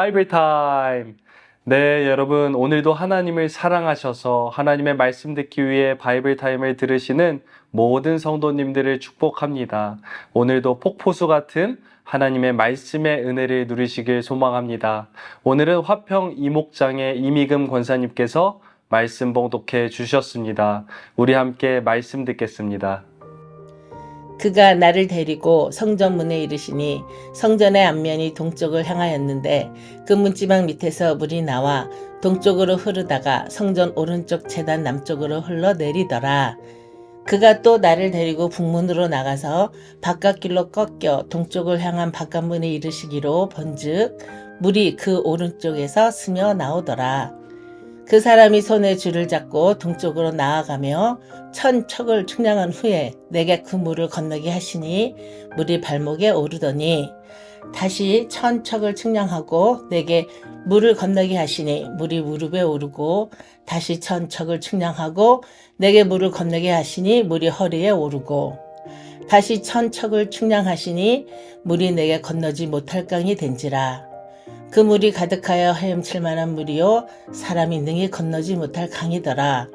바이블 타임. 네, 여러분, 오늘도 하나님을 사랑하셔서 하나님의 말씀 듣기 위해 바이블 타임을 들으시는 모든 성도님들을 축복합니다. 오늘도 폭포수 같은 하나님의 말씀의 은혜를 누리시길 소망합니다. 오늘은 화평 이목장의 이미금 권사님께서 말씀 봉독해 주셨습니다. 우리 함께 말씀 듣겠습니다. 그가 나를 데리고 성전문에 이르시니 성전의 앞면이 동쪽을 향하였는데 그 문지방 밑에서 물이 나와 동쪽으로 흐르다가 성전 오른쪽 제단 남쪽으로 흘러내리더라. 그가 또 나를 데리고 북문으로 나가서 바깥길로 꺾여 동쪽을 향한 바깥문에 이르시기로 본즉 물이 그 오른쪽에서 스며 나오더라. 그 사람이 손에 줄을 잡고 동쪽으로 나아가며 천 척을 측량한 후에 내게 그 물을 건너게 하시니 물이 발목에 오르더니 다시 천 척을 측량하고 내게 물을 건너게 하시니 물이 무릎에 오르고 다시 천 척을 측량하고 내게 물을 건너게 하시니 물이 허리에 오르고 다시 천 척을 측량하시니 물이 내게 건너지 못할 강이 된지라. 그 물이 가득하여 헤엄칠 만한 물이요 사람이 능히 건너지 못할 강이더라.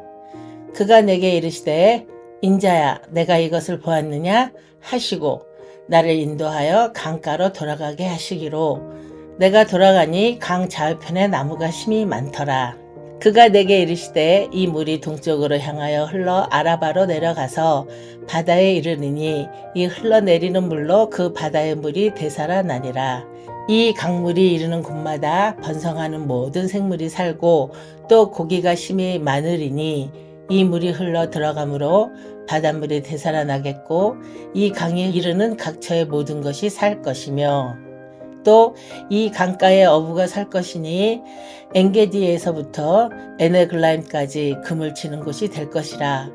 그가 내게 이르시되 인자야 내가 이것을 보았느냐 하시고 나를 인도하여 강가로 돌아가게 하시기로 내가 돌아가니 강 좌우편에 나무가 심이 많더라. 그가 내게 이르시되 이 물이 동쪽으로 향하여 흘러 아라바로 내려가서 바다에 이르르니 이 흘러내리는 물로 그 바다의 물이 되살아나니라. 이 강물이 이르는 곳마다 번성하는 모든 생물이 살고 또 고기가 심히 많으리니 이 물이 흘러 들어가므로 바닷물이 되살아나겠고 이 강에 이르는 각처의 모든 것이 살 것이며 또 이 강가에 어부가 살 것이니 엔게디에서부터 에네글라임까지 금을 치는 곳이 될 것이라.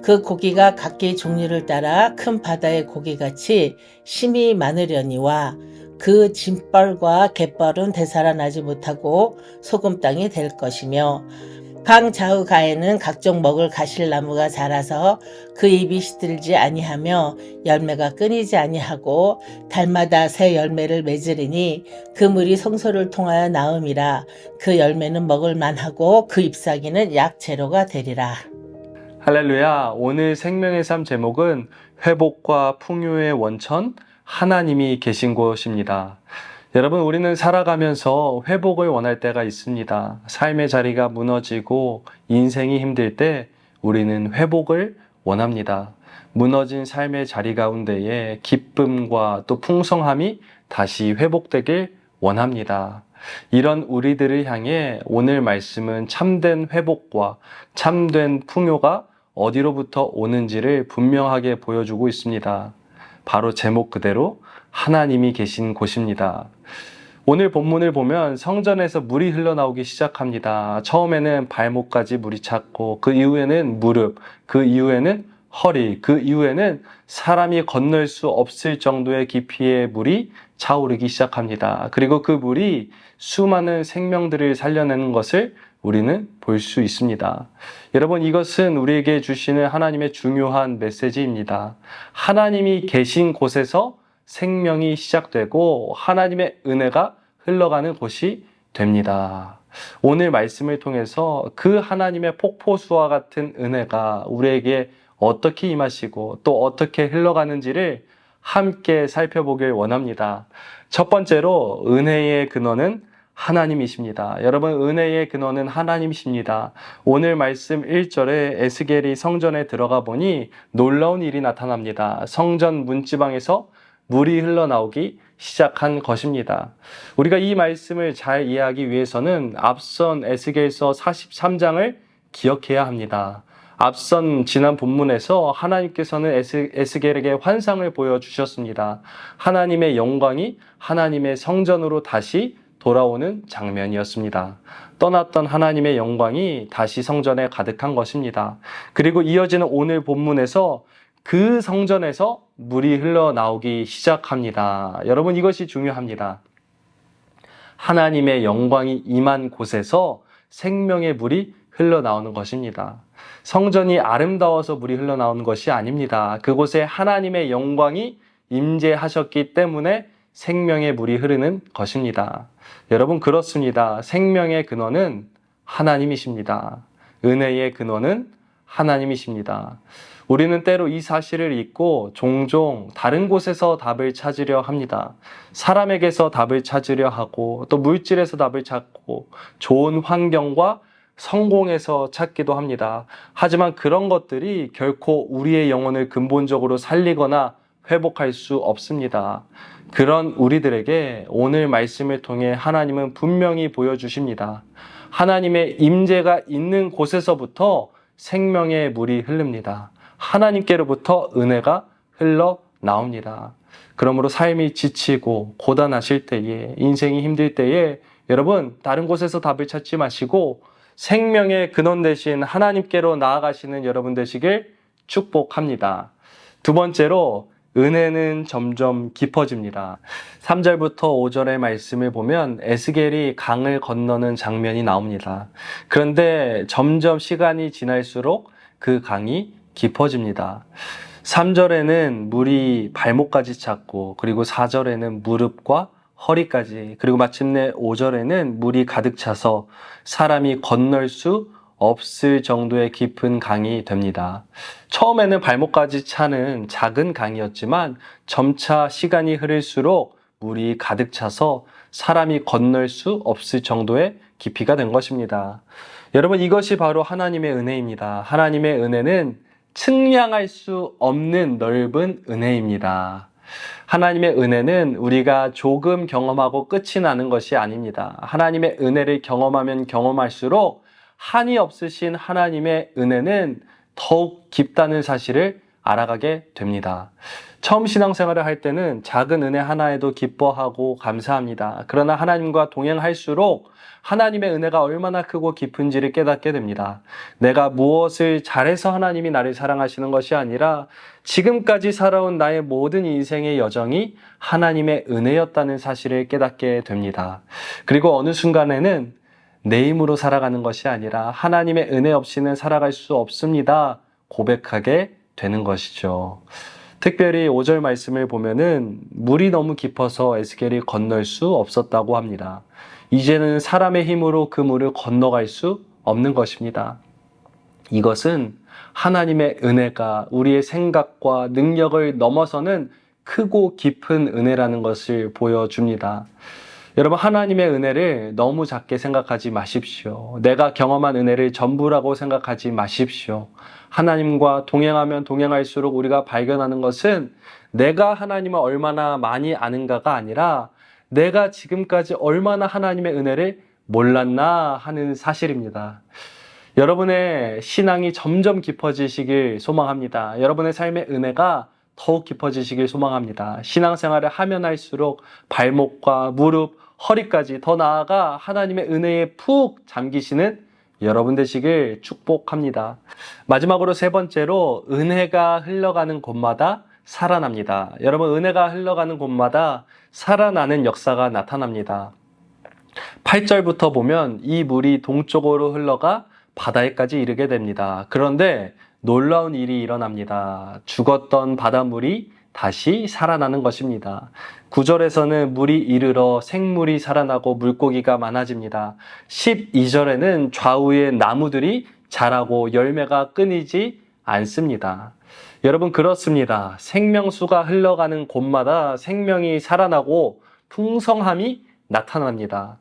그 고기가 각기 종류를 따라 큰 바다의 고기같이 심히 많으려니와 그 짐벌과 갯벌은 되살아나지 못하고 소금 땅이 될 것이며 강 좌우 가에는 각종 먹을 가실나무가 자라서 그 잎이 시들지 아니하며 열매가 끊이지 아니하고 달마다 새 열매를 맺으리니 그 물이 성소를 통하여 나음이라. 그 열매는 먹을 만하고 그 잎사귀는 약 재료가 되리라. 할렐루야. 오늘 생명의 삶 제목은 회복과 풍요의 원천 하나님이 계신 곳입니다. 여러분, 우리는 살아가면서 회복을 원할 때가 있습니다. 삶의 자리가 무너지고 인생이 힘들 때 우리는 회복을 원합니다. 무너진 삶의 자리 가운데에 기쁨과 또 풍성함이 다시 회복되길 원합니다. 이런 우리들을 향해 오늘 말씀은 참된 회복과 참된 풍요가 어디로부터 오는지를 분명하게 보여주고 있습니다. 바로 제목 그대로 하나님이 계신 곳입니다. 오늘 본문을 보면 성전에서 물이 흘러나오기 시작합니다. 처음에는 발목까지 물이 찼고 그 이후에는 무릎, 그 이후에는 허리, 그 이후에는 사람이 건널 수 없을 정도의 깊이의 물이 차오르기 시작합니다. 그리고 그 물이 수많은 생명들을 살려내는 것을 우리는 볼 수 있습니다. 여러분, 이것은 우리에게 주시는 하나님의 중요한 메시지입니다. 하나님이 계신 곳에서 생명이 시작되고 하나님의 은혜가 흘러가는 곳이 됩니다. 오늘 말씀을 통해서 그 하나님의 폭포수와 같은 은혜가 우리에게 어떻게 임하시고 또 어떻게 흘러가는지를 함께 살펴보길 원합니다. 첫 번째로 은혜의 근원은 하나님이십니다. 여러분, 은혜의 근원은 하나님이십니다. 오늘 말씀 1절에 에스겔이 성전에 들어가 보니 놀라운 일이 나타납니다. 성전 문지방에서 물이 흘러나오기 시작한 것입니다. 우리가 이 말씀을 잘 이해하기 위해서는 앞선 에스겔서 43장을 기억해야 합니다. 앞선 지난 본문에서 하나님께서는 에스겔에게 환상을 보여주셨습니다. 하나님의 영광이 하나님의 성전으로 다시 돌아오는 장면이었습니다. 떠났던 하나님의 영광이 다시 성전에 가득한 것입니다. 그리고 이어지는 오늘 본문에서 그 성전에서 물이 흘러나오기 시작합니다. 여러분, 이것이 중요합니다. 하나님의 영광이 임한 곳에서 생명의 물이 흘러나오는 것입니다. 성전이 아름다워서 물이 흘러나오는 것이 아닙니다. 그곳에 하나님의 영광이 임재하셨기 때문에 생명의 물이 흐르는 것입니다. 여러분, 그렇습니다. 생명의 근원은 하나님이십니다. 은혜의 근원은 하나님이십니다. 우리는 때로 이 사실을 잊고 종종 다른 곳에서 답을 찾으려 합니다. 사람에게서 답을 찾으려 하고, 또 물질에서 답을 찾고, 좋은 환경과 성공에서 찾기도 합니다. 하지만 그런 것들이 결코 우리의 영혼을 근본적으로 살리거나 회복할 수 없습니다. 그런 우리들에게 오늘 말씀을 통해 하나님은 분명히 보여주십니다. 하나님의 임재가 있는 곳에서부터 생명의 물이 흐릅니다. 하나님께로부터 은혜가 흘러나옵니다. 그러므로 삶이 지치고 고단하실 때에, 인생이 힘들 때에 여러분, 다른 곳에서 답을 찾지 마시고 생명의 근원 되신 하나님께로 나아가시는 여러분 되시길 축복합니다. 두 번째로, 은혜는 점점 깊어집니다. 3절부터 5절의 말씀을 보면 에스겔이 강을 건너는 장면이 나옵니다. 그런데 점점 시간이 지날수록 그 강이 깊어집니다. 3절에는 물이 발목까지 찼고, 그리고 4절에는 무릎과 허리까지, 그리고 마침내 5절에는 물이 가득 차서 사람이 건널 수 없을 정도의 깊은 강이 됩니다. 처음에는 발목까지 차는 작은 강이었지만 점차 시간이 흐를수록 물이 가득 차서 사람이 건널 수 없을 정도의 깊이가 된 것입니다. 여러분, 이것이 바로 하나님의 은혜입니다. 하나님의 은혜는 측량할 수 없는 넓은 은혜입니다. 하나님의 은혜는 우리가 조금 경험하고 끝이 나는 것이 아닙니다. 하나님의 은혜를 경험하면 경험할수록 한이 없으신 하나님의 은혜는 더욱 깊다는 사실을 알아가게 됩니다. 처음 신앙생활을 할 때는 작은 은혜 하나에도 기뻐하고 감사합니다. 그러나 하나님과 동행할수록 하나님의 은혜가 얼마나 크고 깊은지를 깨닫게 됩니다. 내가 무엇을 잘해서 하나님이 나를 사랑하시는 것이 아니라 지금까지 살아온 나의 모든 인생의 여정이 하나님의 은혜였다는 사실을 깨닫게 됩니다. 그리고 어느 순간에는 내 힘으로 살아가는 것이 아니라 하나님의 은혜 없이는 살아갈 수 없습니다. 고백하게 되는 것이죠. 특별히 5절 말씀을 보면은 물이 너무 깊어서 에스겔이 건널 수 없었다고 합니다. 이제는 사람의 힘으로 그 물을 건너갈 수 없는 것입니다. 이것은 하나님의 은혜가 우리의 생각과 능력을 넘어서는 크고 깊은 은혜라는 것을 보여줍니다. 여러분, 하나님의 은혜를 너무 작게 생각하지 마십시오. 내가 경험한 은혜를 전부라고 생각하지 마십시오. 하나님과 동행하면 동행할수록 우리가 발견하는 것은 내가 하나님을 얼마나 많이 아는가가 아니라 내가 지금까지 얼마나 하나님의 은혜를 몰랐나 하는 사실입니다. 여러분의 신앙이 점점 깊어지시길 소망합니다. 여러분의 삶의 은혜가 더욱 깊어지시길 소망합니다. 신앙생활을 하면 할수록 발목과 무릎, 허리까지 더 나아가 하나님의 은혜에 푹 잠기시는 여러분 되시길 축복합니다. 마지막으로 세 번째로, 은혜가 흘러가는 곳마다 살아납니다. 여러분, 은혜가 흘러가는 곳마다 살아나는 역사가 나타납니다. 8절부터 보면 이 물이 동쪽으로 흘러가 바다에까지 이르게 됩니다. 그런데 놀라운 일이 일어납니다. 죽었던 바닷물이 다시 살아나는 것입니다. 9절에서는 물이 이르러 생물이 살아나고 물고기가 많아집니다. 12절에는 좌우의 나무들이 자라고 열매가 끊이지 않습니다. 여러분, 그렇습니다. 생명수가 흘러가는 곳마다 생명이 살아나고 풍성함이 나타납니다.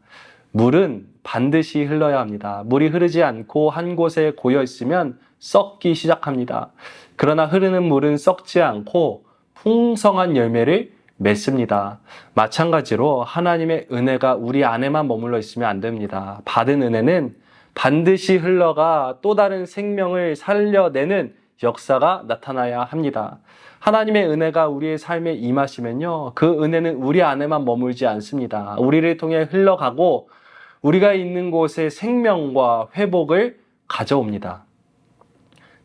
물은 반드시 흘러야 합니다. 물이 흐르지 않고 한 곳에 고여 있으면 썩기 시작합니다. 그러나 흐르는 물은 썩지 않고 풍성한 열매를 맺습니다. 마찬가지로 하나님의 은혜가 우리 안에만 머물러 있으면 안 됩니다. 받은 은혜는 반드시 흘러가 또 다른 생명을 살려내는 역사가 나타나야 합니다. 하나님의 은혜가 우리의 삶에 임하시면요, 그 은혜는 우리 안에만 머물지 않습니다. 우리를 통해 흘러가고 우리가 있는 곳에 생명과 회복을 가져옵니다.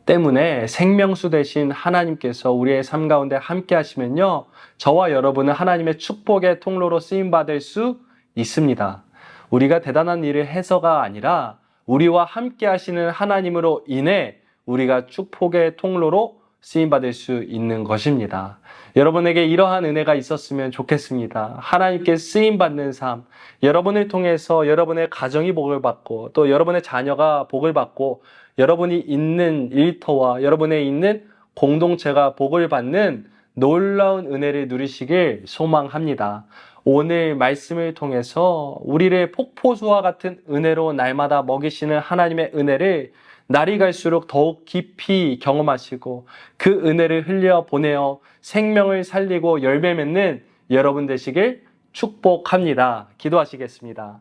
때문에 생명수 되신 하나님께서 우리의 삶 가운데 함께 하시면요, 저와 여러분은 하나님의 축복의 통로로 쓰임받을 수 있습니다. 우리가 대단한 일을 해서가 아니라 우리와 함께 하시는 하나님으로 인해 우리가 축복의 통로로 쓰임받을 수 있는 것입니다. 여러분에게 이러한 은혜가 있었으면 좋겠습니다. 하나님께 쓰임받는 삶, 여러분을 통해서 여러분의 가정이 복을 받고 또 여러분의 자녀가 복을 받고 여러분이 있는 일터와 여러분의 있는 공동체가 복을 받는 놀라운 은혜를 누리시길 소망합니다. 오늘 말씀을 통해서 우리를 폭포수와 같은 은혜로 날마다 먹이시는 하나님의 은혜를 날이 갈수록 더욱 깊이 경험하시고 그 은혜를 흘려 보내어 생명을 살리고 열매 맺는 여러분 되시길 축복합니다. 기도하시겠습니다.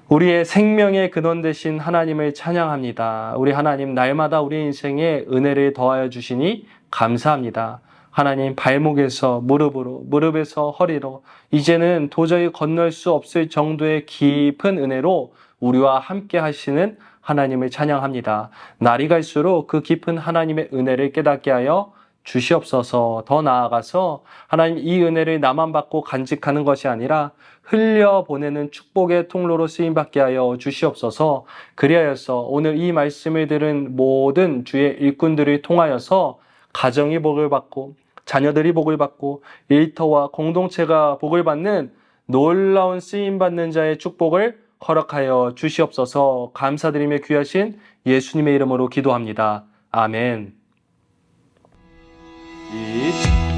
우리의 생명의 근원 되신 하나님을 찬양합니다. 우리 하나님 날마다 우리 인생에 은혜를 더하여 주시니 감사합니다. 하나님 발목에서 무릎으로, 무릎에서 허리로 이제는 도저히 건널 수 없을 정도의 깊은 은혜로 우리와 함께 하시는 하나님을 찬양합니다. 날이 갈수록 그 깊은 하나님의 은혜를 깨닫게 하여 주시옵소서. 더 나아가서 하나님 이 은혜를 나만 받고 간직하는 것이 아니라 흘려보내는 축복의 통로로 쓰임받게 하여 주시옵소서. 그리하여서 오늘 이 말씀을 들은 모든 주의 일꾼들을 통하여서 가정이 복을 받고 자녀들이 복을 받고 일터와 공동체가 복을 받는 놀라운 쓰임받는 자의 축복을 허락하여 주시옵소서. 감사드리며 귀하신 예수님의 이름으로 기도합니다. 아멘.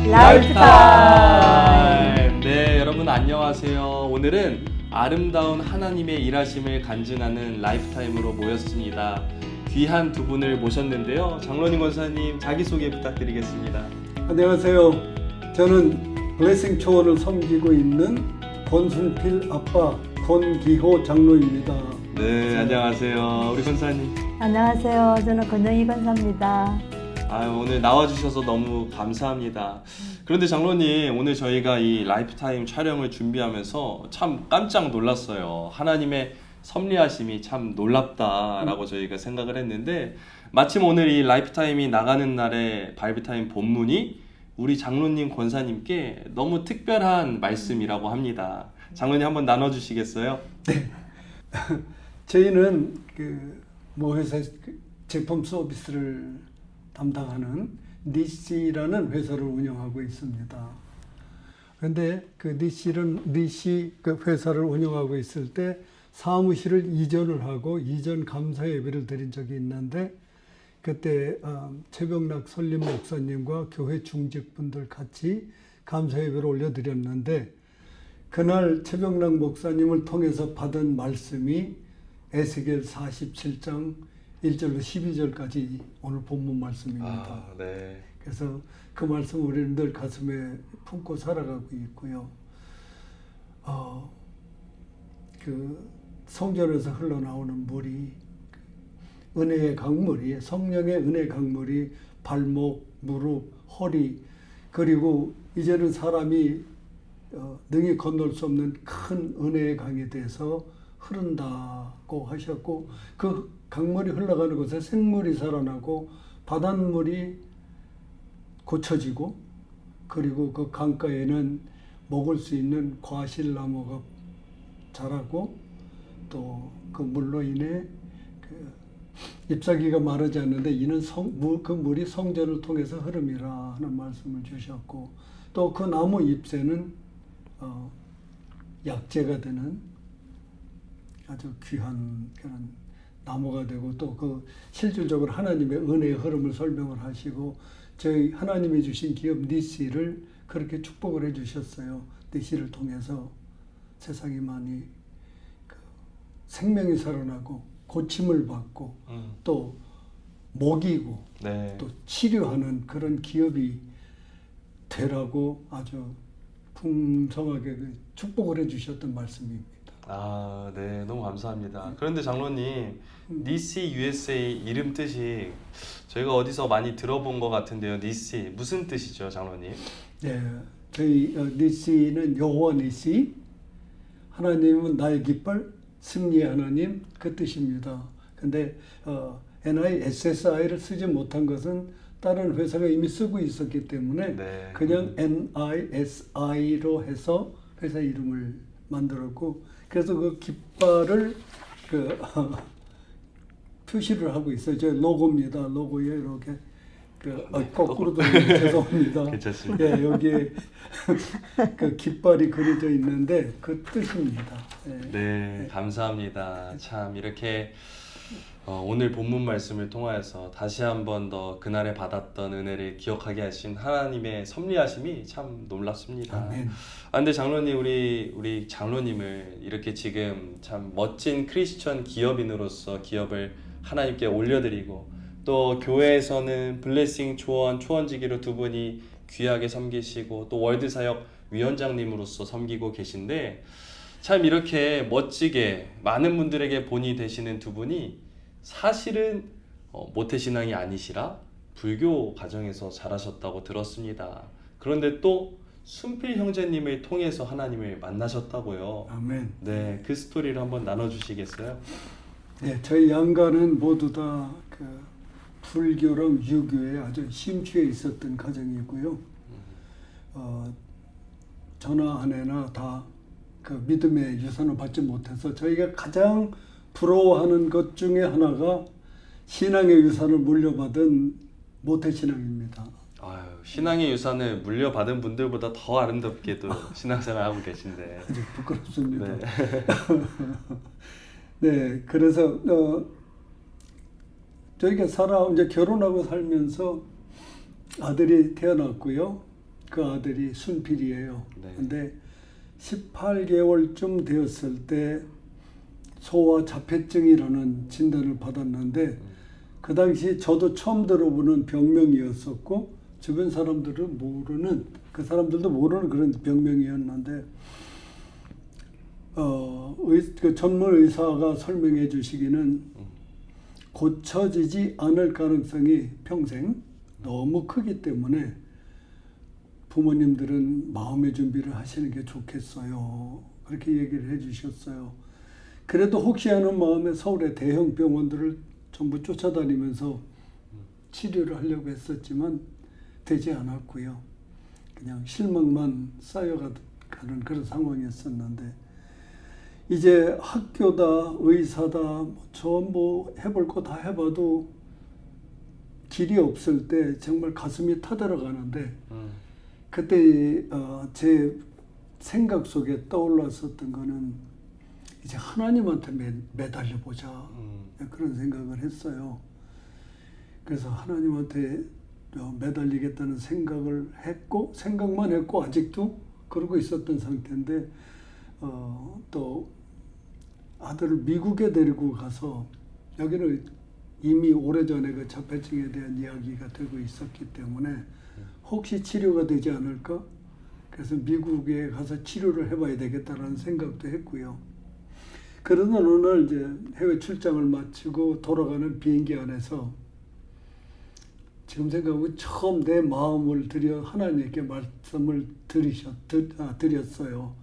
라이프 타임. 네, 여러분 안녕하세요. 오늘은 아름다운 하나님의 일하심을 간증하는 라이프 타임으로 모였습니다. 귀한 두 분을 모셨는데요. 장로님 권사님 자기소개 부탁드리겠습니다. 안녕하세요. 저는 블레싱 초원을 섬기고 있는 권순필 아빠 권기호 장로입니다. 네, 안녕하세요. 우리 권사님. 안녕하세요. 저는 권정희 권사입니다. 오늘 나와주셔서 너무 감사합니다. 그런데 장로님, 오늘 저희가 이 라이프타임 촬영을 준비하면서 참 깜짝 놀랐어요. 하나님의 섭리하심이 참 놀랍다라고 저희가 생각을 했는데, 마침 오늘 이 라이프타임이 나가는 날에 바이블타임 본문이 우리 장로님 권사님께 너무 특별한 말씀이라고 합니다. 장로님 한번 나눠주시겠어요? 네. 저희는 모 회사 제품 서비스를 담당하는 니시라는 회사를 운영하고 있습니다. 그런데 그 니시 그 회사를 운영하고 있을 때 사무실을 이전을 하고 이전 감사 예배를 드린 적이 있는데, 그때 최병락 설림 목사님과 교회 중직분들 같이 감사 예배를 올려드렸는데, 그날 최병락 목사님을 통해서 받은 말씀이 에스겔 47장 1절로 12절까지 오늘 본문 말씀입니다. 네. 그래서 그 말씀 우리는 늘 가슴에 품고 살아가고 있고요. 그 성전에서 흘러나오는 물이, 은혜의 강물이, 성령의 은혜 강물이 발목, 무릎, 허리, 그리고 이제는 사람이 능히 건널 수 없는 큰 은혜의 강에 대해서 흐른다고 하셨고, 그 강물이 흘러가는 곳에 생물이 살아나고 바닷물이 고쳐지고, 그리고 그 강가에는 먹을 수 있는 과실나무가 자라고, 또 그 물로 인해 잎사귀가 마르지 않는데 이는 그 물이 성전을 통해서 흐름이라 하는 말씀을 주셨고, 또 그 나무 잎새는 약재가 되는 아주 귀한 그런 나무가 되고, 또 그 실질적으로 하나님의 은혜의 흐름을 설명을 하시고, 저희 하나님이 주신 기업 니시를 그렇게 축복을 해주셨어요. 니시를 통해서 세상이 많이 생명이 살아나고 고침을 받고 또 먹이고 네. 또 치료하는 그런 기업이 되라고 아주 풍성하게 축복을 해주셨던 말씀입니다. 네, 너무 감사합니다. 그런데 장로님, 니시 USA 이름 뜻이 저희가 어디서 많이 들어본 것 같은데요. 니시 무슨 뜻이죠, 장로님? 네, 저희 니시는 여호와 니시, 하나님은 나의 깃발, 승리의 하나님, 그 뜻입니다. 근데 NISSI를 쓰지 못한 것은 다른 회사가 이미 쓰고 있었기 때문에 네. 그냥 NISI로 해서 회사 이름을 만들었고, 그래서 그 깃발을 표시를 하고 있어요. 저 로고입니다. 로고에 이렇게 거꾸로 돌리면 죄송합니다. 괜찮습니다. 예, 여기에 그 깃발이 그려져 있는데 그 뜻입니다. 예. 네, 감사합니다. 참 이렇게 오늘 본문 말씀을 통하여서 다시 한번 더 그날에 받았던 은혜를 기억하게 하신 하나님의 섭리하심이 참 놀랍습니다. 아멘. 근데 장로님 우리 장로님을 이렇게 지금 참 멋진 크리스천 기업인으로서 기업을 하나님께 올려드리고 또 교회에서는 블레싱 초원지기로 두 분이 귀하게 섬기시고 또 월드사역 위원장님으로서 섬기고 계신데 참 이렇게 멋지게 많은 분들에게 본이 되시는 두 분이 사실은 모태신앙이 아니시라 불교 가정에서 자라셨다고 들었습니다. 그런데 또 순필 형제님을 통해서 하나님을 만나셨다고요. 아멘. 네, 그 스토리를 한번 나눠주시겠어요? 네, 저희 양가는 모두 다 그 불교랑 유교에 아주 심취해 있었던 가정이고요. 저나 아내나 다 그 믿음의 유산을 받지 못해서 저희가 가장 부러워하는 것 중에 하나가 신앙의 유산을 물려받은 모태신앙입니다. 아유, 신앙의 유산을 물려받은 분들보다 더 아름답게도 신앙생활 하고 계신데. 아주 부끄럽습니다. 네. 네, 그래서 저희가 이제 결혼하고 살면서 아들이 태어났고요. 그 아들이 순필이에요. 네. 근데 18개월쯤 되었을 때 소아 자폐증이라는 진단을 받았는데 그 당시 저도 처음 들어보는 병명이었었고 주변 사람들은 모르는 그 사람들도 모르는 그런 병명이었는데 그 전문 의사가 설명해 주시기는 고쳐지지 않을 가능성이 평생 너무 크기 때문에 부모님들은 마음의 준비를 하시는 게 좋겠어요. 그렇게 얘기를 해 주셨어요. 그래도 혹시 하는 마음에 서울의 대형 병원들을 전부 쫓아다니면서 치료를 하려고 했었지만 되지 않았고요. 그냥 실망만 쌓여가는 그런 상황이었었는데 이제 학교다 의사다 전부 해볼 거 다 해봐도 길이 없을 때 정말 가슴이 타들어가는데 그때 제 생각 속에 떠올랐었던 거는 이제 하나님한테 매달려 보자 그런 생각을 했어요. 그래서 하나님한테 매달리겠다는 생각만 했고 아직도 그러고 있었던 상태인데 또 아들을 미국에 데리고 가서 여기는 이미 오래전에 그 자폐증에 대한 이야기가 되고 있었기 때문에 혹시 치료가 되지 않을까? 그래서 미국에 가서 치료를 해봐야 되겠다라는 생각도 했고요. 그러던 어느 날 이제 해외 출장을 마치고 돌아가는 비행기 안에서 지금 생각하면 처음 내 마음을 하나님께 말씀을 드렸어요.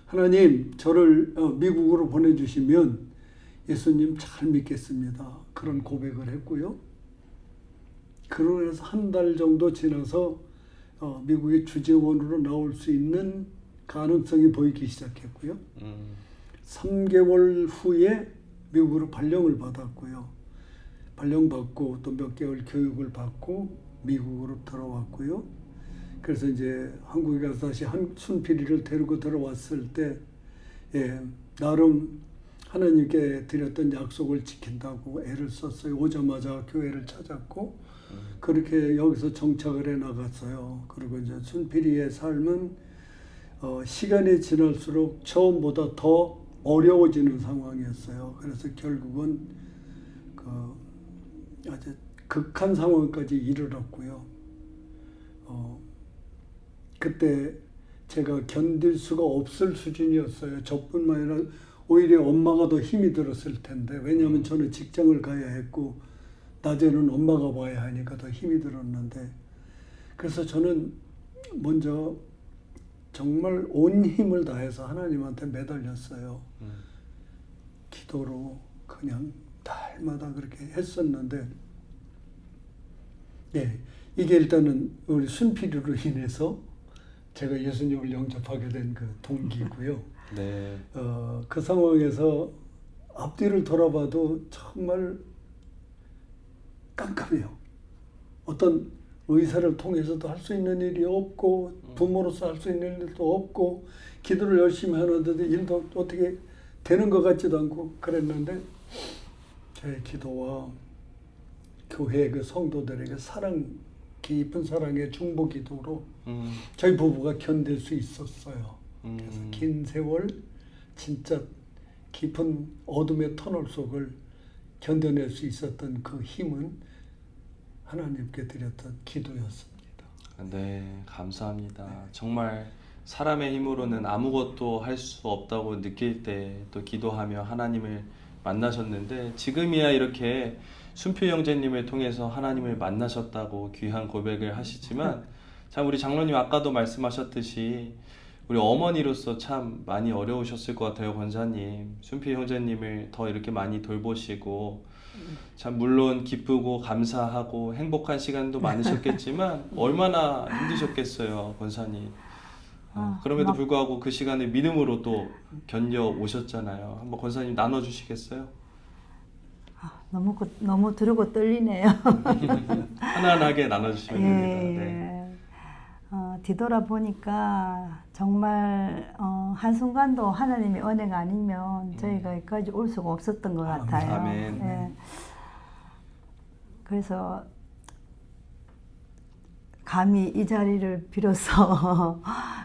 하나님, 저를 미국으로 보내주시면 예수님 잘 믿겠습니다. 그런 고백을 했고요. 그러면서 한 달 정도 지나서 미국의 주재원으로 나올 수 있는 가능성이 보이기 시작했고요. 3개월 후에 미국으로 발령을 받았고요. 발령받고 또 몇 개월 교육을 받고 미국으로 들어왔고요. 그래서 이제 한국에 가서 다시 순필이를 데리고 들어왔을 때 나름 하나님께 드렸던 약속을 지킨다고 애를 썼어요. 오자마자 교회를 찾았고 그렇게 여기서 정착을 해 나갔어요. 그리고 이제 순필이의 삶은 시간이 지날수록 처음보다 더 어려워지는 상황이었어요. 그래서 결국은 아주 극한 상황까지 이르렀고요. 그때 제가 견딜 수가 없을 수준이었어요. 저뿐만 아니라 오히려 엄마가 더 힘이 들었을 텐데 왜냐하면 저는 직장을 가야 했고 낮에는 엄마가 봐야 하니까 더 힘이 들었는데 그래서 저는 먼저 정말 온 힘을 다해서 하나님한테 매달렸어요. 기도로 그냥 날마다 그렇게 했었는데 이게 일단은 우리 순필이로 인해서 제가 예수님을 영접하게 된 그 동기고요. 네. 그 상황에서 앞뒤를 돌아봐도 정말 깜깜해요. 어떤 의사를 통해서도 할 수 있는 일이 없고 부모로서 할 수 있는 일도 없고 기도를 열심히 하는데도 일도 어떻게 되는 것 같지도 않고 그랬는데 저의 기도와 교회 그 성도들에게 깊은 사랑의 중보 기도로 저희 부부가 견딜 수 있었어요. 그래서 긴 세월 진짜 깊은 어둠의 터널 속을 견뎌낼 수 있었던 그 힘은 하나님께 드렸던 기도였습니다. 네, 감사합니다. 정말 사람의 힘으로는 아무것도 할 수 없다고 느낄 때 또 기도하며 하나님을 만나셨는데 지금이야 이렇게 순표 형제님을 통해서 하나님을 만나셨다고 귀한 고백을 하시지만 참 우리 장로님 아까도 말씀하셨듯이 우리 어머니로서 참 많이 어려우셨을 것 같아요, 권사님. 순표 형제님을 더 이렇게 많이 돌보시고 참 물론 기쁘고 감사하고 행복한 시간도 많으셨겠지만 얼마나 힘드셨겠어요, 권사님. 그럼에도 불구하고 그 시간을 믿음으로 또 견뎌 오셨잖아요. 한번 권사님 나눠주시겠어요? 너무 들고 떨리네요. 편안하게 나눠주시면 됩니다. 네. 예. 뒤돌아보니까 정말 한순간도 하나님의 은혜가 아니면 저희가 여기까지 올 수가 없었던 것 같아요. 아멘. 예. 그래서 감히 이 자리를 빌어서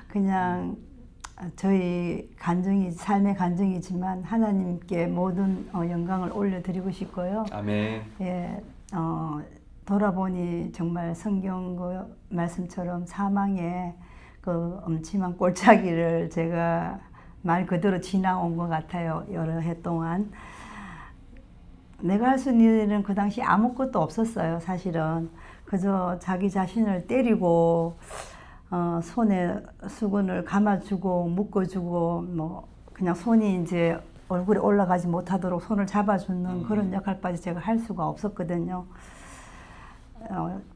그냥 저희 삶의 간증이지만 하나님께 모든 영광을 올려드리고 싶고요. 아멘. 예, 돌아보니 정말 성경 그 말씀처럼 사망의 그 엄침한 골짜기를 제가 말 그대로 지나온 것 같아요. 여러 해 동안. 내가 할 수 있는 일은 그 당시 아무것도 없었어요. 사실은. 그저 자기 자신을 때리고 손에 수건을 감아주고 묶어주고 뭐 그냥 손이 이제 얼굴에 올라가지 못하도록 손을 잡아주는 그런 역할까지 제가 할 수가 없었거든요.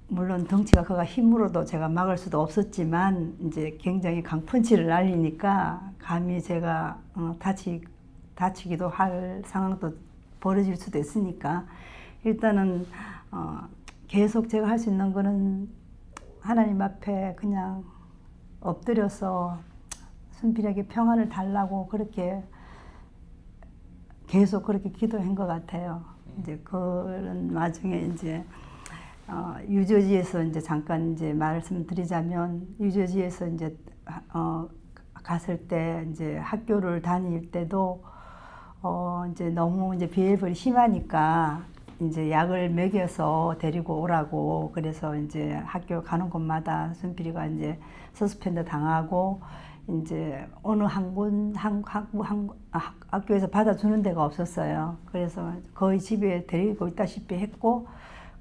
물론 덩치가 그가 힘으로도 제가 막을 수도 없었지만 이제 굉장히 강펀치를 날리니까 감히 제가 다치기도 할 상황도 벌어질 수도 있으니까 일단은 계속 제가 할 수 있는 거는 하나님 앞에 그냥 엎드려서 순필에게 평안을 달라고 그렇게 계속 그렇게 기도한 것 같아요. 이제 그런 와중에 이제 유저지에서 이제 잠깐 이제 말씀드리자면 유저지에서 이제 갔을 때 이제 학교를 다닐 때도 이제 너무 이제 비해벌이 심하니까 이제 약을 먹여서 데리고 오라고 그래서 이제 학교 가는 곳마다 순필이가 이제 서스펜드 당하고 이제 어느 학교에서 받아주는 데가 없었어요. 그래서 거의 집에 데리고 있다시피 했고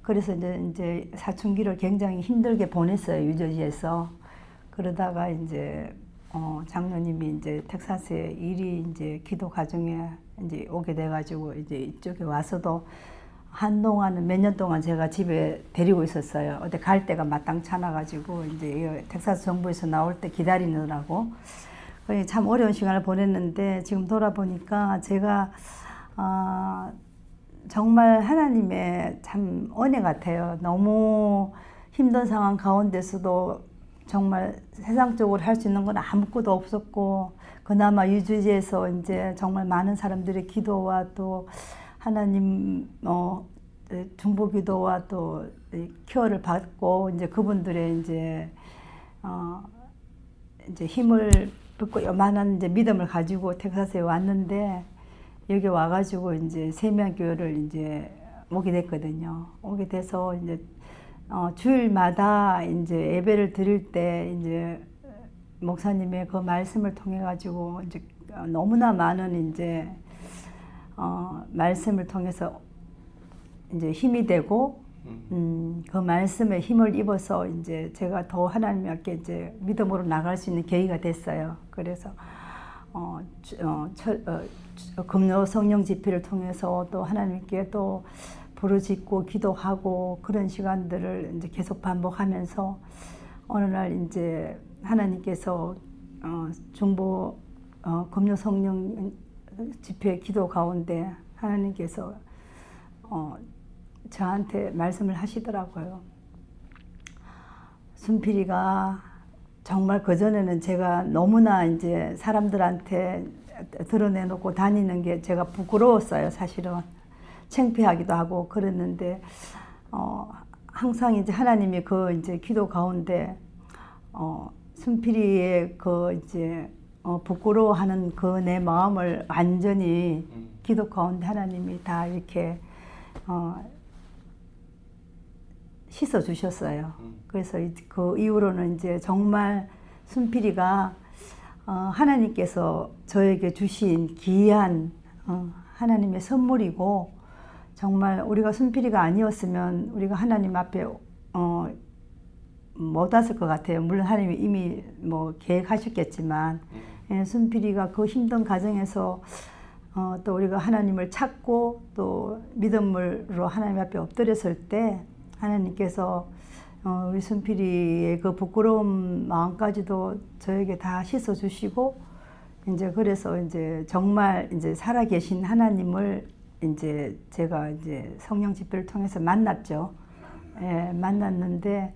그래서 이제 사춘기를 굉장히 힘들게 보냈어요, 유저지에서. 그러다가 이제 장로님이 이제 텍사스에 일이 이제 기도 가정에 이제 오게 돼가지고 이제 이쪽에 와서도 한동안은 몇 년 동안 제가 집에 데리고 있었어요. 어디 갈 데가 마땅찮아가지고 이제 텍사스 정부에서 나올 때 기다리느라고. 참 어려운 시간을 보냈는데 지금 돌아보니까 제가 정말 하나님의 참 은혜 같아요. 너무 힘든 상황 가운데서도 정말 세상적으로 할 수 있는 건 아무것도 없었고 그나마 유주지에서 이제 정말 많은 사람들의 기도와 또 하나님 중보기도와 또 케어를 받고 이제 그분들의 이제 힘을 받고 요만한 이제 믿음을 가지고 텍사스에 왔는데 여기 와가지고 이제 세미안교회를 이제 오게 됐거든요. 오게 돼서 이제 주일마다 이제 예배를 드릴 때 이제 목사님의 그 말씀을 통해 가지고 이제 너무나 많은 이제 말씀을 통해서 이제 힘이 되고 그 말씀에 힘을 입어서 이제 제가 더 하나님께 이제 믿음으로 나갈 수 있는 계기가 됐어요. 그래서 금요 성령 집회를 통해서 또 하나님께 또 부르짖고 기도하고 그런 시간들을 이제 계속 반복하면서 어느 날 이제 하나님께서 중보 금요 성령 집회 기도 가운데 하나님께서 저한테 말씀을 하시더라고요. 순필이가 정말 그전에는 제가 너무나 이제 사람들한테 드러내놓고 다니는 게 제가 부끄러웠어요, 사실은. 창피하기도 하고 그랬는데, 항상 이제 하나님이 그 이제 기도 가운데, 순필이의 그 이제, 부끄러워하는 그 내 마음을 완전히 기도 가운데 하나님이 다 이렇게, 씻어 주셨어요. 그래서 그 이후로는 이제 정말 순필이가 하나님께서 저에게 주신 귀한 하나님의 선물이고, 정말 우리가 순필이가 아니었으면 우리가 하나님 앞에 못 왔을 것 같아요. 물론 하나님이 이미 뭐 계획하셨겠지만, 순필이가 그 힘든 과정에서 또 우리가 하나님을 찾고 또 믿음으로 하나님 앞에 엎드렸을 때 하나님께서 우리 순필이의 그 부끄러운 마음까지도 저에게 다 씻어 주시고, 이제 그래서 이제 정말 이제 살아계신 하나님을 이제 제가 이제 성령 집회를 통해서 만났죠. 예, 만났는데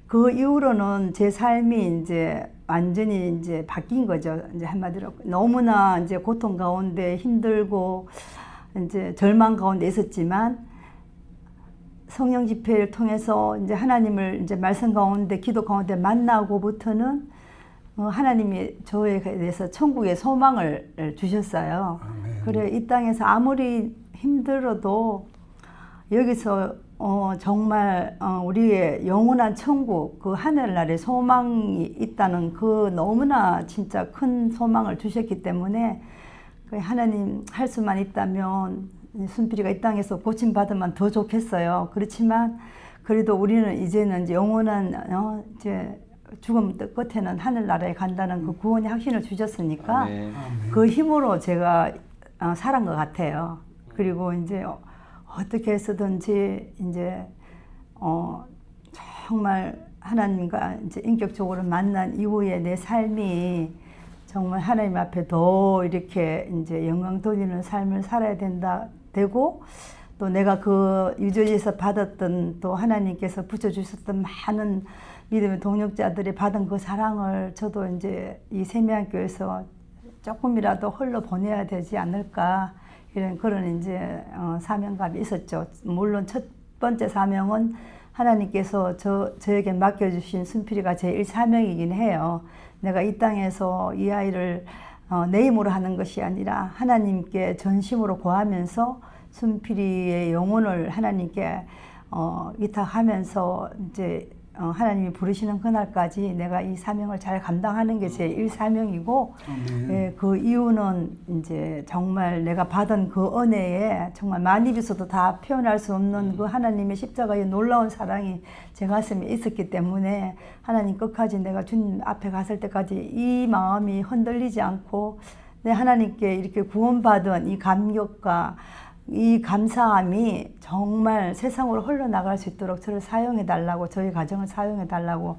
그 이후로는 제 삶이 이제 완전히 이제 바뀐 거죠. 이제 한마디로 너무나 이제 고통 가운데 힘들고 이제 절망 가운데 있었지만, 성령 집회를 통해서 이제 하나님을 이제 말씀 가운데 기도 가운데 만나고부터는 하나님이 저에 대해서 천국의 소망을 주셨어요. 아멘. 그래 이 땅에서 아무리 힘들어도 여기서 정말 우리의 영원한 천국, 그 하늘나라의 소망이 있다는 그 너무나 진짜 큰 소망을 주셨기 때문에, 하나님 할 수만 있다면 순필이가 이 땅에서 고침받으면 더 좋겠어요. 그렇지만 그래도 우리는 이제는 이제 영원한 이제 죽음 끝에는 하늘나라에 간다는 그 구원의 확신을 주셨으니까, 아멘. 그 힘으로 제가 살은 것 같아요. 그리고 이제 어떻게 해서든지 이제 정말 하나님과 이제 인격적으로 만난 이후에 내 삶이 정말 하나님 앞에 더 이렇게 이제 영광 돌리는 삶을 살아야 되고, 또 내가 그 유저지에서 받았던, 또 하나님께서 붙여주셨던 많은 믿음의 동역자들이 받은 그 사랑을 저도 이제 이 세미한교회에서 조금이라도 흘러 보내야 되지 않을까, 이런 그런 이제 사명감이 있었죠. 물론 첫 번째 사명은 하나님께서 저에게 맡겨주신 순필이가 제 1사명이긴 해요. 내가 이 땅에서 이 아이를 내 힘으로 하는 것이 아니라 하나님께 전심으로 구하면서 순필이의 영혼을 하나님께 위탁하면서 이제 하나님이 부르시는 그날까지 내가 이 사명을 잘 감당하는 게 제 1사명이고, 예, 그 이유는 이제 정말 내가 받은 그 은혜에 정말 많이 비서도 다 표현할 수 없는 그 하나님의 십자가의 놀라운 사랑이 제 가슴에 있었기 때문에, 하나님 끝까지 내가 주님 앞에 갔을 때까지 이 마음이 흔들리지 않고, 내 하나님께 이렇게 구원받은 이 감격과 이 감사함이 정말 세상으로 흘러나갈 수 있도록 저를 사용해 달라고, 저희 가정을 사용해 달라고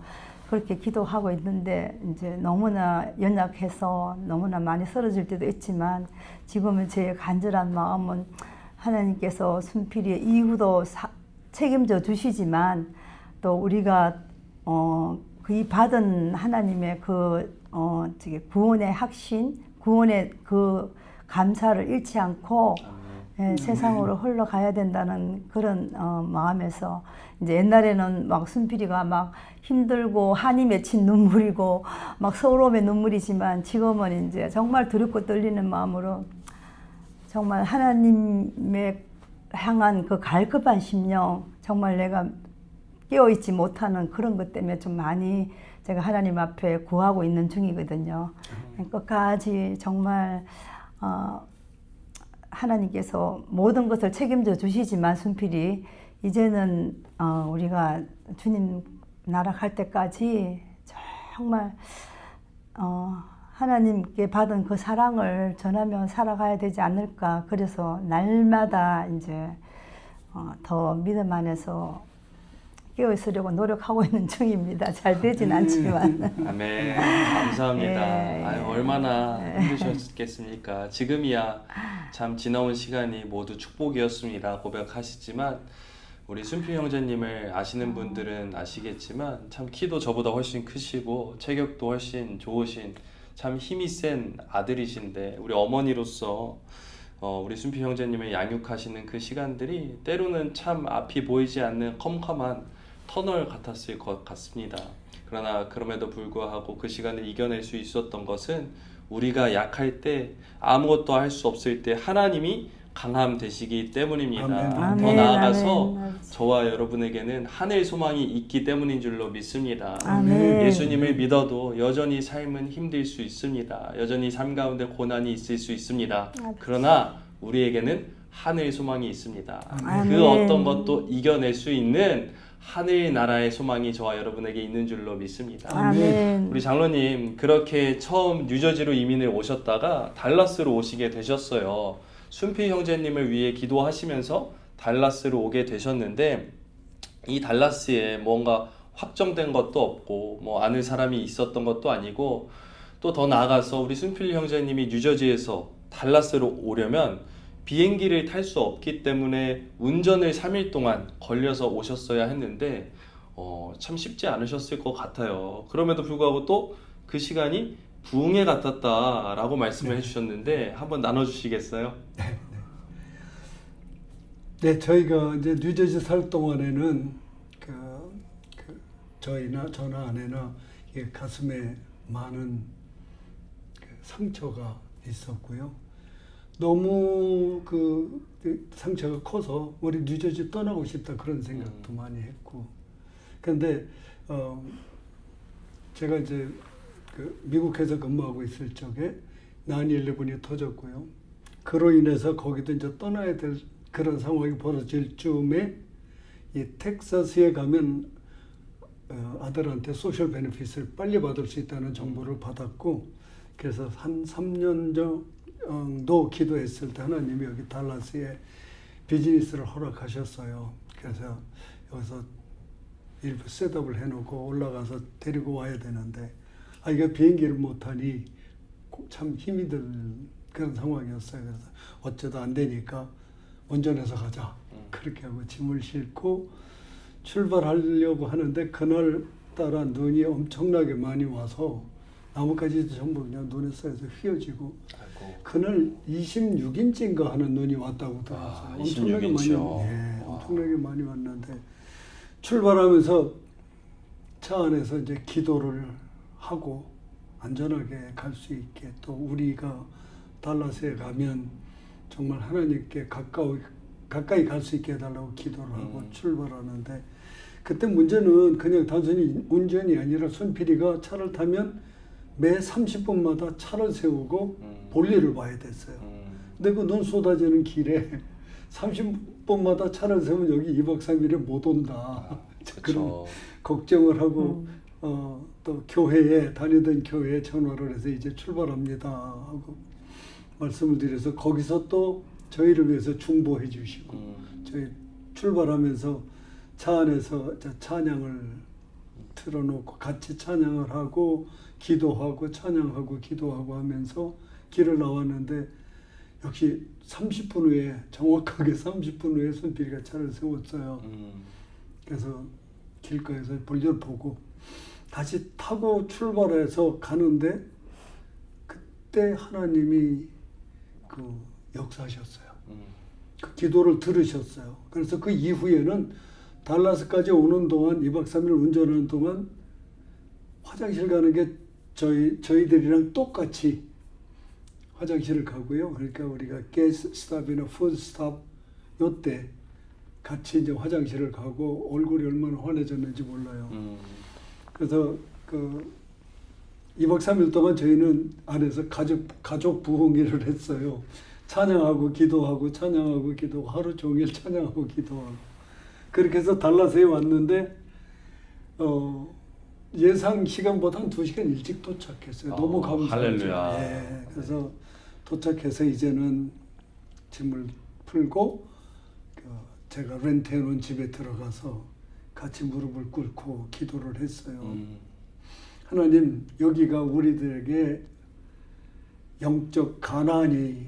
그렇게 기도하고 있는데, 이제 너무나 연약해서 너무나 많이 쓰러질 때도 있지만, 지금은 제 간절한 마음은 하나님께서 순필이의 이후도 책임져 주시지만, 또 우리가 그 받은 하나님의 그 구원의 확신, 구원의 그 감사를 잃지 않고 세상으로 흘러가야 된다는 그런 마음에서, 이제 옛날에는 막 순필이가 막 힘들고 한이 맺힌 눈물이고 막 서러움의 눈물이지만, 지금은 이제 정말 두렵고 떨리는 마음으로 정말 하나님의 향한 그 갈급한 심령, 정말 내가 깨어있지 못하는 그런 것 때문에 좀 많이 제가 하나님 앞에 구하고 있는 중이거든요. 끝까지 정말 하나님께서 모든 것을 책임져 주시지만, 순필이 이제는 우리가 주님 나라 갈 때까지 정말 하나님께 받은 그 사랑을 전하며 살아가야 되지 않을까. 그래서 날마다 이제 더 믿음 안에서 깨어 있으려고 노력하고 있는 중입니다. 잘 되진 않지만. 아멘. 감사합니다. 예. 아유, 얼마나 힘드셨겠습니까? 지금이야 참 지나온 시간이 모두 축복이었습니다 고백하시지만, 우리 순필 형제님을 아시는 분들은 아시겠지만 참 키도 저보다 훨씬 크시고 체격도 훨씬 좋으신 참 힘이 센 아들이신데 우리 어머니로서 우리 순필 형제님을 양육하시는 그 시간들이 때로는 참 앞이 보이지 않는 컴컴한 터널 같았을 것 같습니다. 그러나 그럼에도 불구하고 그 시간을 이겨낼 수 있었던 것은 우리가 약할 때 아무것도 할 수 없을 때 하나님이 강함 되시기 때문입니다. 아멘. 더 아멘, 나아가서 아멘. 저와 여러분에게는 하늘 소망이 있기 때문인 줄로 믿습니다. 아멘. 예수님을 믿어도 여전히 삶은 힘들 수 있습니다. 여전히 삶 가운데 고난이 있을 수 있습니다. 그러나 우리에게는 하늘 소망이 있습니다. 아멘. 그 어떤 것도 이겨낼 수 있는 하늘 나라의 소망이 저와 여러분에게 있는 줄로 믿습니다. 아멘. 우리 장로님 그렇게 처음 뉴저지로 이민을 오셨다가 달라스로 오시게 되셨어요. 순필 형제님을 위해 기도하시면서 달라스로 오게 되셨는데 이 달라스에 뭔가 확정된 것도 없고 뭐 아는 사람이 있었던 것도 아니고 또 더 나아가서 우리 순필 형제님이 뉴저지에서 달라스로 오려면 비행기를 탈 수 없기 때문에 운전을 3일 동안 걸려서 오셨어야 했는데 참 쉽지 않으셨을 것 같아요. 그럼에도 불구하고 또 그 시간이 부흥회 같았다라고 말씀을 해주셨는데 한번 나눠주시겠어요? 네, 저희가 이제 뉴저지 살 동안에는 저나 아내나 이 가슴에 많은 상처가 있었고요. 너무 그 상처가 커서 우리 뉴저지 떠나고 싶다 그런 생각도 많이 했고. 그런데 제가 이제 미국에서 근무하고 있을 적에 9/11이 터졌고요. 그로 인해서 거기도 이제 떠나야 될 그런 상황이 벌어질 즈음에 이 텍사스에 가면 아들한테 소셜 베네핏을 빨리 받을 수 있다는 정보를 받았고, 그래서 한 3년 정도 기도했을 때 하나님이 여기 달라스에 비즈니스를 허락하셨어요. 그래서 여기서 일부 셋업을 해놓고 올라가서 데리고 와야 되는데 이게 비행기를 못하니 참 힘이 들 그런 상황이었어요. 그래서 어쩌다 안 되니까 운전해서 가자. 그렇게 하고 짐을 싣고 출발하려고 하는데 그날따라 눈이 엄청나게 많이 와서 나뭇가지도 전부 그냥 눈에 쌓여서 휘어지고, 그날 26인치인가 하는 눈이 왔다고 들었어요. 엄청나게 26인치요. 많이, 엄청나게 많이 왔는데 출발하면서 차 안에서 이제 기도를 하고 안전하게 갈 수 있게, 또 우리가 달라스에 가면 정말 하나님께 가까이 갈 수 있게 해달라고 기도를 하고 출발하는데, 그때 문제는 그냥 단순히 운전이 아니라 손필이가 차를 타면 매 30분마다 차를 세우고 볼일을 봐야 됐어요. 근데 그 눈 쏟아지는 길에 30분마다 차를 세우면 여기 2박 3일에 못 온다. 그런 걱정을 하고 또 다니던 교회에 전화를 해서 이제 출발합니다 하고 말씀을 드려서 거기서 또 저희를 위해서 중보해 주시고 저희 출발하면서 차 안에서 찬양을 틀어놓고 같이 찬양을 하고 기도하고 찬양하고 기도하고 하면서 길을 나왔는데 역시 30분 후에, 정확하게 30분 후에 손필이가 차를 세웠어요. 그래서 길가에서 볼일 보고 다시 타고 출발해서 가는데 그때 하나님이 역사하셨어요. 그 기도를 들으셨어요. 그래서 그 이후에는 달라스까지 오는 동안 2박 3일 운전하는 동안 화장실 가는 게 저희들이랑 똑같이 화장실을 가고요. 그러니까 우리가 가스 스탑이나 푸드 스탑 요때 같이 이제 화장실을 가고 얼굴이 얼마나 환해졌는지 몰라요. 그래서 2박 3일 동안 저희는 안에서 가족 부흥회를 했어요. 찬양하고 기도하고 찬양하고 기도하고 하루 종일 찬양하고 기도하고 그렇게 해서 달라스에 왔는데 예상 시간보다 한 2시간 일찍 도착했어요. 너무 감사하죠. 할렐루야. 예, 그래서 도착해서 이제는 짐을 풀고 제가 렌트해놓은 집에 들어가서 같이 무릎을 꿇고 기도를 했어요. 하나님, 여기가 우리들에게 영적 가나안이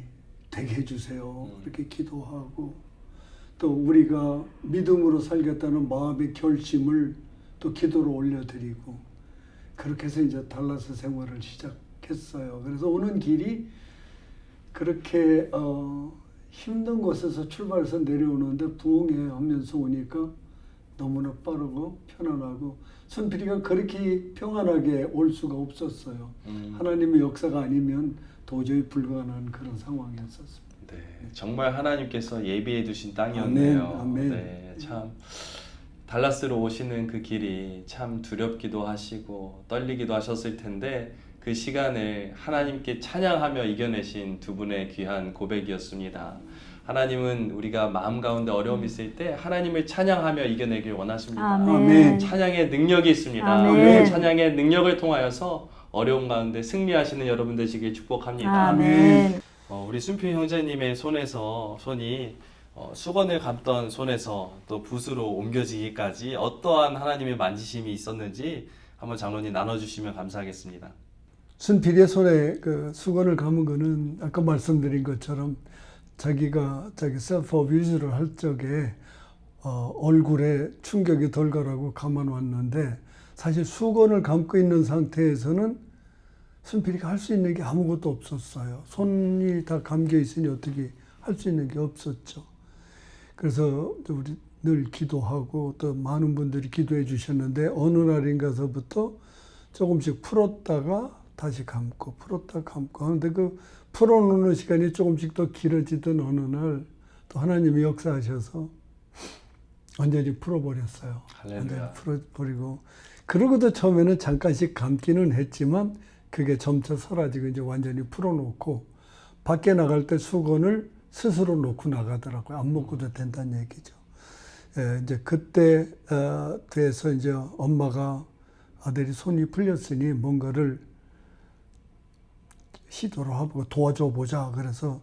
되게 해주세요. 이렇게 기도하고 또 우리가 믿음으로 살겠다는 마음의 결심을 또 기도로 올려드리고 그렇게 해서 이제 달라스 생활을 시작했어요. 그래서 오는 길이 그렇게 힘든 곳에서 출발해서 내려오는데 부흥회 하면서 오니까 너무나 빠르고 편안하고 순필이가 그렇게 평안하게 올 수가 없었어요. 하나님의 역사가 아니면 도저히 불가능한 그런 상황이었었습니다. 네, 정말 하나님께서 예비해 두신 땅이었네요. 아멘, 아멘. 네, 참 달라스로 오시는 그 길이 참 두렵기도 하시고 떨리기도 하셨을 텐데 그 시간을 하나님께 찬양하며 이겨내신 두 분의 귀한 고백이었습니다. 하나님은 우리가 마음 가운데 어려움이 있을 때 하나님을 찬양하며 이겨내길 원하십니다. 아멘. 찬양의 능력이 있습니다. 아멘. 그 찬양의 능력을 통하여서 어려움 가운데 승리하시는 여러분 되시길 축복합니다. 아멘. 우리 순필 형제님의 손이 수건을 감던 손에서 또 붓으로 옮겨지기까지 어떠한 하나님의 만지심이 있었는지 한번 장로님 나눠주시면 감사하겠습니다. 순필이의 손에 그 수건을 감은 거는 아까 말씀드린 것처럼 자기가 자기 셀프 어뷰즈를 할 적에 얼굴에 충격이 덜 가라고 감아놨는데 사실 수건을 감고 있는 상태에서는 순필이가 할 수 있는 게 아무것도 없었어요. 손이 다 감겨 있으니 어떻게 할 수 있는 게 없었죠. 그래서 우리 늘 기도하고 또 많은 분들이 기도해 주셨는데 어느 날인가서부터 조금씩 풀었다가 다시 감고 풀었다가 감고 하는데 그 풀어놓는 시간이 조금씩 더 길어지던 어느 날 또 하나님이 역사하셔서 완전히 풀어버렸어요. 할렐루야. 완전히 풀어버리고 그러고도 처음에는 잠깐씩 감기는 했지만 그게 점차 사라지고 이제 완전히 풀어놓고 밖에 나갈 때 수건을 스스로 놓고 나가더라고요. 안 먹고도 된다는 얘기죠. 예, 이제 그때 돼서 이제 엄마가 아들이 손이 풀렸으니 뭔가를 시도를 하고 도와줘 보자. 그래서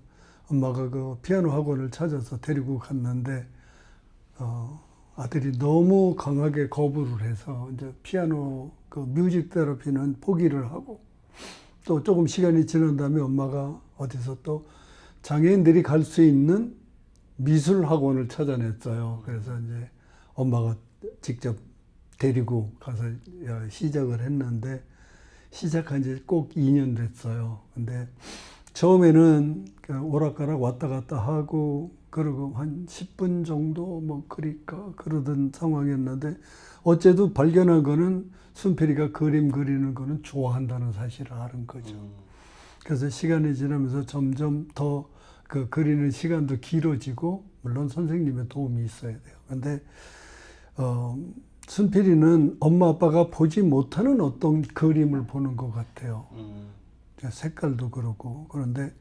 엄마가 그 피아노 학원을 찾아서 데리고 갔는데 아들이 너무 강하게 거부를 해서 이제 피아노 그 뮤직 테라피는 포기를 하고 또 조금 시간이 지난 다음에 엄마가 어디서 또 장애인들이 갈 수 있는 미술 학원을 찾아냈어요. 그래서 이제 엄마가 직접 데리고 가서 시작을 했는데 시작한 지 꼭 2년 됐어요. 근데 처음에는 오락가락 왔다 갔다 하고 그러고 한 10분 정도 뭐 그러던 상황이었는데 어째도 발견한 거는 순필이가 그림 그리는 거는 좋아한다는 사실을 아는 거죠. 그래서 시간이 지나면서 점점 더 그 그리는 시간도 길어지고 물론 선생님의 도움이 있어야 돼요. 근데 순필이는 엄마 아빠가 보지 못하는 어떤 그림을 보는 것 같아요. 색깔도 그렇고 그런데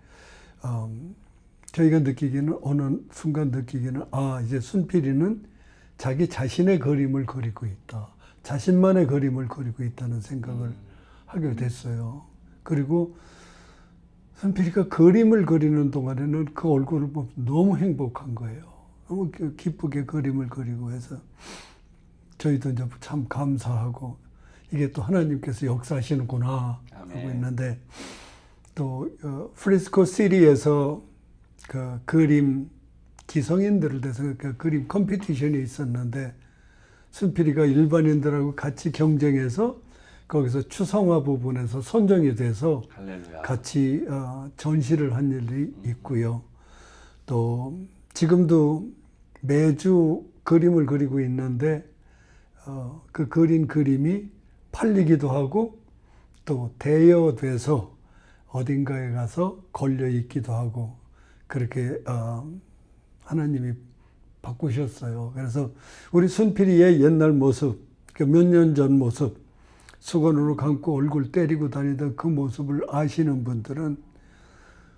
저희가 느끼기는 어느 순간 느끼기는 이제 순필이는 자기 자신의 그림을 그리고 있다. 자신만의 그림을 그리고 있다는 생각을 하게 됐어요. 그리고 순필이가 그림을 그리는 동안에는 그 얼굴을 보면 너무 행복한 거예요. 너무 기쁘게 그림을 그리고 해서 저희도 이제 참 감사하고 이게 또 하나님께서 역사하시는구나 하고 있는데 또 프리스코 시리에서 그 그림 기성인들을 대해서 그 그림 컴피티션이 있었는데 순필이가 일반인들하고 같이 경쟁해서 거기서 추상화 부분에서 선정이 돼서 할렐루야. 같이 전시를 한 일이 있고요. 또 지금도 매주 그림을 그리고 있는데 그 그린 그림이 팔리기도 하고 또 대여돼서 어딘가에 가서 걸려 있기도 하고 그렇게 하나님이 바꾸셨어요. 그래서 우리 순필이의 옛날 모습, 몇 년 전 모습, 수건으로 감고 얼굴 때리고 다니던 그 모습을 아시는 분들은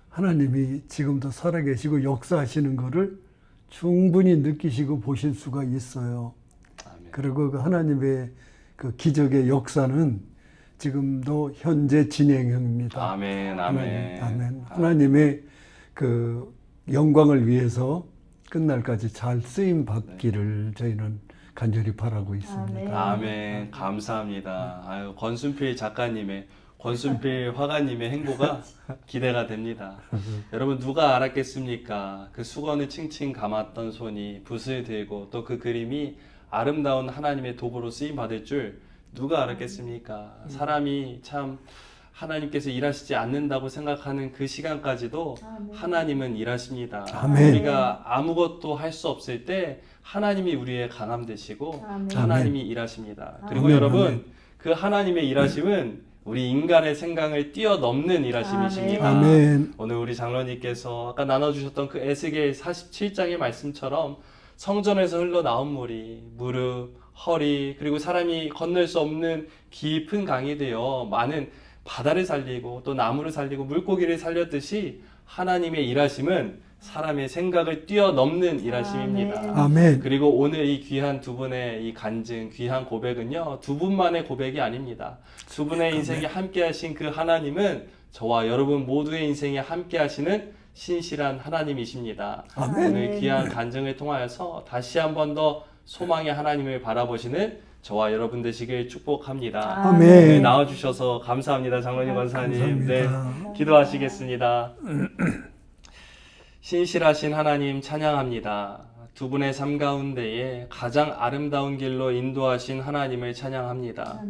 하나님이 지금도 살아계시고 역사하시는 것을 충분히 느끼시고 보실 수가 있어요. 아멘. 그리고 그 하나님의 그 기적의 역사는 지금도 현재 진행형입니다. 아멘, 아멘. 아멘. 하나님의 그 영광을 위해서 끝날까지 잘 쓰임 받기를 저희는 간절히 바라고 있습니다. 아멘. 아멘. 감사합니다. 권순필 작가님의 권순필 화가님의 행보가 기대가 됩니다. 여러분 누가 알았겠습니까? 그 수건을 칭칭 감았던 손이 붓을 들고 또 그 그림이 아름다운 하나님의 도구로 쓰임 받을 줄 누가 알았겠습니까? 사람이 참 하나님께서 일하시지 않는다고 생각하는 그 시간까지도 하나님은 일하십니다. 아멘. 우리가 아무것도 할 수 없을 때 하나님이 우리의 강함 되시고 하나님이 일하십니다. 그리고 아멘. 여러분 아멘. 그 하나님의 일하심은 우리 인간의 생각을 뛰어넘는 일하심이십니다. 아멘. 오늘 우리 장로님께서 아까 나눠주셨던 그 에스겔 47장의 말씀처럼 성전에서 흘러나온 물이 무릎, 허리 그리고 사람이 건널 수 없는 깊은 강이 되어 많은 바다를 살리고 또 나무를 살리고 물고기를 살렸듯이 하나님의 일하심은 사람의 생각을 뛰어넘는 일하심입니다. 아멘. 그리고 오늘 이 귀한 두 분의 이 간증, 귀한 고백은요, 두 분만의 고백이 아닙니다. 두 분의 인생에 함께 하신 그 하나님은 저와 여러분 모두의 인생에 함께 하시는 신실한 하나님이십니다. 아멘. 오늘 귀한 간증을 통하여서 다시 한 번 더 소망의 하나님을 바라보시는 저와 여러분 되시길 축복합니다. 아멘. 네, 나와주셔서 감사합니다. 장로님, 권사님. 감사합니다. 네, 기도하시겠습니다. 신실하신 하나님 찬양합니다. 두 분의 삶 가운데에 가장 아름다운 길로 인도하신 하나님을 찬양합니다.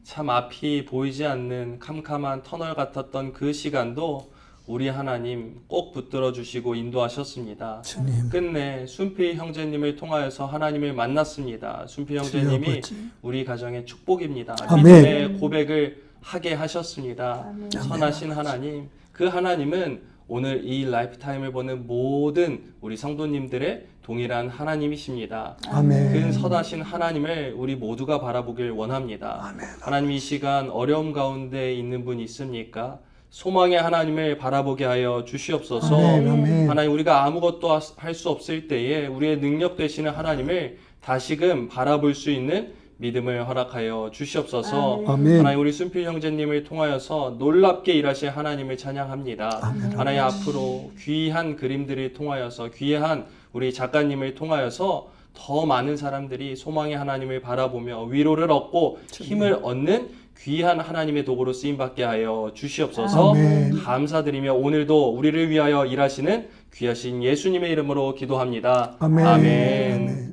참 앞이 보이지 않는 캄캄한 터널 같았던 그 시간도 우리 하나님 꼭 붙들어 주시고 인도하셨습니다. 주님. 끝내 순필 형제님을 통하여서 하나님을 만났습니다. 순필 형제님이 주여 아버지. 우리 가정의 축복입니다. 아멘. 믿음의 고백을 하게 하셨습니다. 선하신 하나님, 그 하나님은 오늘 이 라이프타임을 보는 모든 우리 성도님들의 동일한 하나님이십니다. 아멘. 그 선하신 하나님을 우리 모두가 바라보길 원합니다. 하나님 이 시간 어려움 가운데 있는 분 있습니까? 소망의 하나님을 바라보게 하여 주시옵소서. 아멘, 아멘. 하나님 우리가 아무것도 할 수 없을 때에 우리의 능력 되시는 하나님을 다시금 바라볼 수 있는 믿음을 허락하여 주시옵소서. 아멘. 하나님 우리 순필 형제님을 통하여서 놀랍게 일하실 하나님을 찬양합니다. 하나님 앞으로 귀한 그림들을 통하여서 귀한 우리 작가님을 통하여서 더 많은 사람들이 소망의 하나님을 바라보며 위로를 얻고 힘을 얻는 귀한 하나님의 도구로 쓰임받게 하여 주시옵소서. 아멘. 감사드리며 오늘도 우리를 위하여 일하시는 귀하신 예수님의 이름으로 기도합니다. 아멘. 아멘. 아멘.